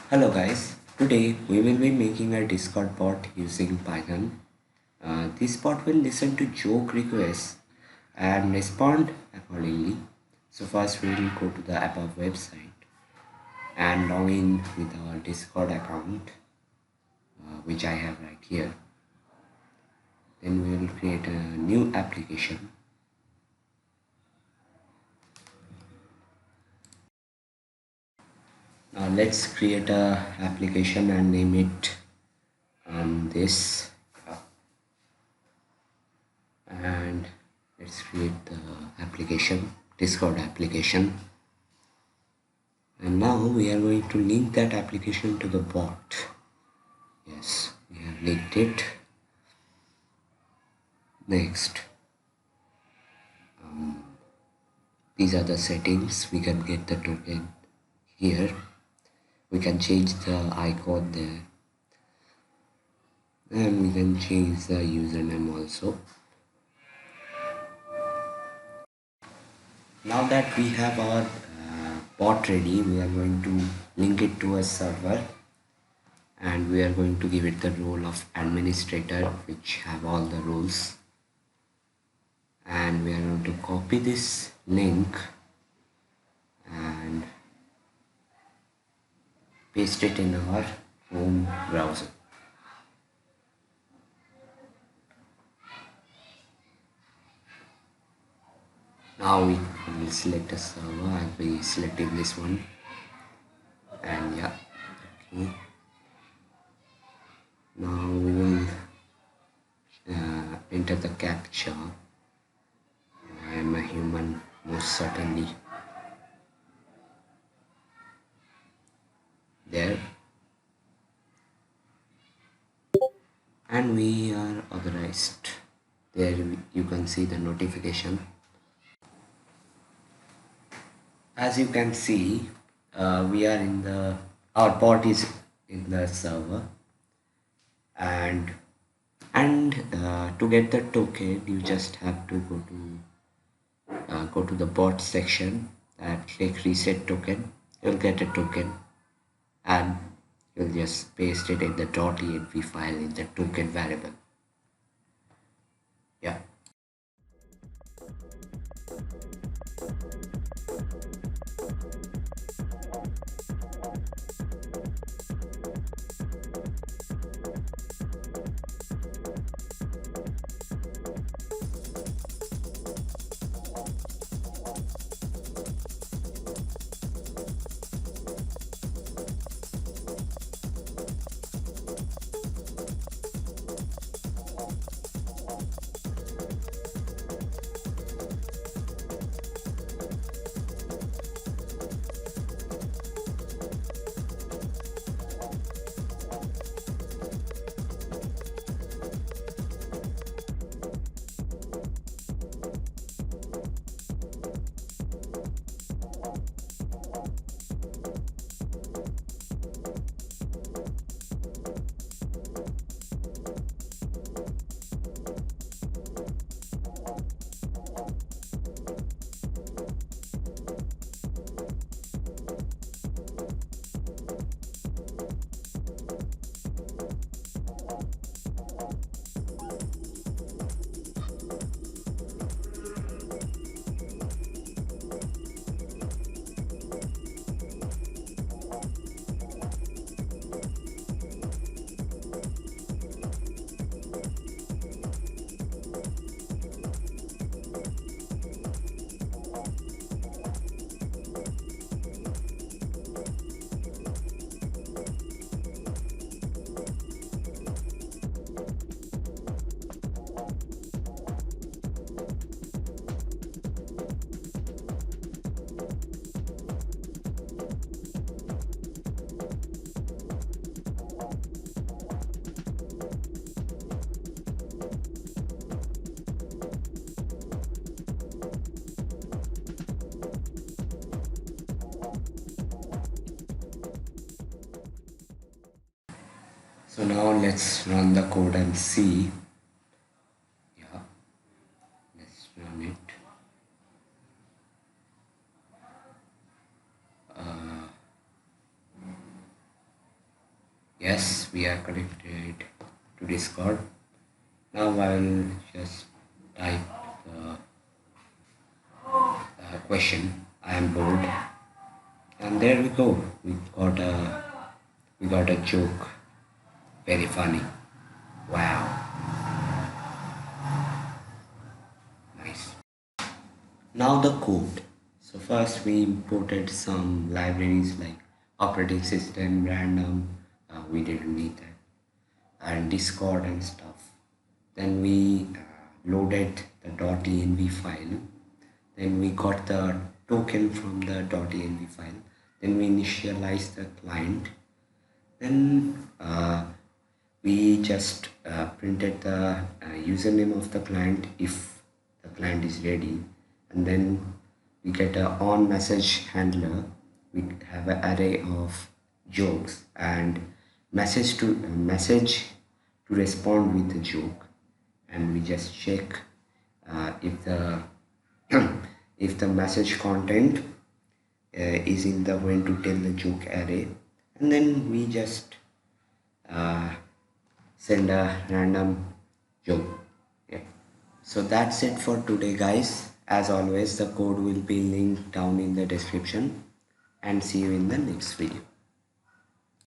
Hello guys, today we will be making a Discord bot using Python. This bot will listen to joke requests and respond accordingly. So first we will go to the above website and log in with our Discord account, which I have right here. Then we will create a new application. Now let's create a application and name it this. And let's create the application, Discord application. And now we are going to link that application to the bot. Yes, we have linked it. Next, these are the settings. We can get the token here. We can change the icon there, and we can change the username also. Now that we have our bot ready, we are going to link it to a server, and we are going to give it the role of administrator, which have all the roles. And we are going to copy this link and paste it in our home browser. Now we will select a server. I'll be selecting this one, and yeah, okay. Now we will enter the captcha. I am a human, most certainly. There, and we are authorized. There you can see the notification. As you can see, we are in the our bot is in the server, and to get the token you just have to go to the bot section and click reset token. You'll get a token, and you'll just paste it in the .env file in the token variable. Yeah. So now let's run the code and see. Yeah, let's run it. Yes, we are connected to Discord. Now I'll just type the question. I am bored, and there we go. We got a joke. Very funny. Wow, nice. Now the code. So first we imported some libraries like operating system, random. We didn't need that, and Discord and stuff. Then we loaded the .env file. Then we got the token from the .env file. Then we initialized the client. Then we just printed the username of the client if the client is ready, and then we get a on message handler. We have an array of jokes and message to respond with a joke, and we just check if the if the message content is in the when to tell the joke array, and then we just uh, send a random joke. Yeah. So that's it for today, guys. As always, the code will be linked down in the description, and see you in the next video.